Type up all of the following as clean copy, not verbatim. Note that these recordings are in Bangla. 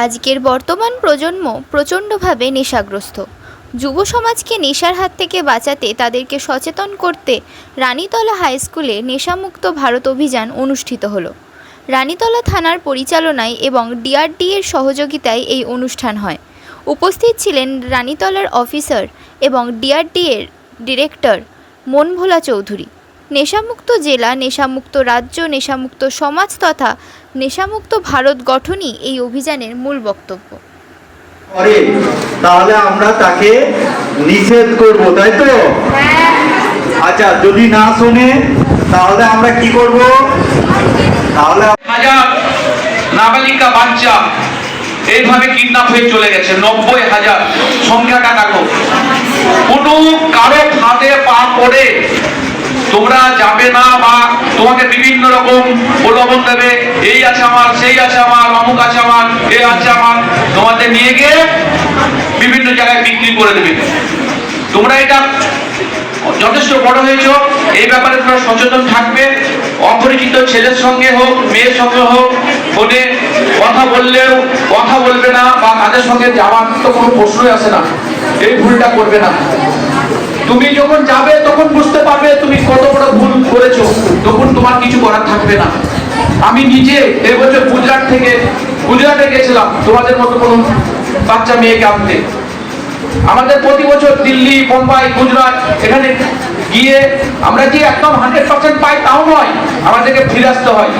আজকের বর্তমান প্রজন্ম প্রচণ্ডভাবে নেশাগ্রস্ত। যুব সমাজকে নেশার হাত থেকে বাঁচাতে তাদেরকে সচেতন করতে রানীতলা হাই স্কুলে নেশামুক্ত ভারত অভিযান অনুষ্ঠিত হলো। রানীতলা থানার পরিচালনায় এবং ডিআরডিএর সহযোগিতায় এই অনুষ্ঠান হয়। উপস্থিত ছিলেন রানীতলার অফিসার এবং ডিআরডিএর ডিরেক্টর মনভোলা চৌধুরী। নেশামুক্ত জেলা, নেশামুক্ত রাজ্য, নেশামুক্ত সমাজ তথা নেশামুক্ত ভারত গঠনই এই অভিযানের মূল বক্তব্য। তাহলে আমরা তাকে নিষেধ করব, তাই তো? আচ্ছা, যদি না শুনে তাহলে আমরা কি করব? তাহলে হাজার নাবালিকা বাচ্চা এইভাবে কিডন্যাপ হয়ে চলে গেছে, 90,000 সংখ্যাটা দেখো। কোনো কারো ফাঁদে পা পড়ে তোমরা যাবে না, বা তোমাকে বিভিন্ন রকম প্রলোভন দেবে, এই আছে আমার, সেই আছে আমার, অমুক আছে আমার, এ আছে আমার, তোমাদের নিয়ে গিয়ে বিভিন্ন জায়গায় বিক্রি করে দেবে। তোমরা এটা যথেষ্ট বড় হয়েছো, এই ব্যাপারে তোমরা সচেতন থাকবে। অপরিচিত ছেলের সঙ্গে হোক, মেয়ের সঙ্গে হোক, ফোনে কথা বললেও কথা বলবে না, বা তাদের সঙ্গে যাওয়ার তো কোনো প্রশ্নই আসে না। এই ভুলটা করবে না। তুমি যখন যাবে তখন বুঝতে পারবে তুমি কত বড় ভুল করেছো, তখন তোমার কিছু করার থাকবে না। আমি নিজে এই বছর গুজরাটে গেছিলাম তোমাদের মতো কোনো বাচ্চা মেয়েকে আনতে। আমাদের প্রতি বছর দিল্লি, বোম্বাই, গুজরাট এখানে গিয়ে আমরা যে একদম 100% পাই তাও নয়, আমাদেরকে ফিরে আসতে হয়।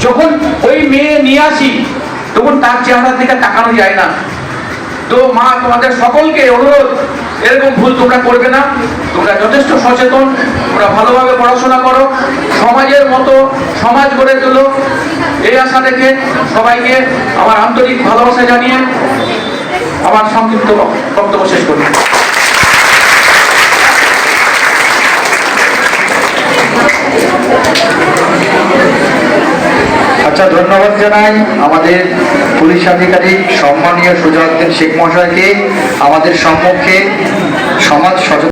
যখন ওই মেয়ে নিয়ে আসি তখন তার চেহারা দিকে তাকানো যায় না। তো মা, তোমাদের সকলকে অনুরোধ, এরকম ভুল তোমরা করবে না। তোমরা যথেষ্ট সচেতন, তোমরা ভালোভাবে পড়াশোনা করো, সমাজের মতো সমাজ গড়ে তোলো, এই আশা রেখে সবাইকে আমার আন্তরিক ভালোবাসা জানিয়ে আমার সংক্ষিপ্ত বক্তব্য শেষ করি। আচ্ছা, ধন্যবাদ জানাই আমাদের পুলিশ আধিকারিক সম্মানীয় সুজাউদ্দিন শেখ মহাশয়কে আমাদের সম্মুখে সমাজ সচেতন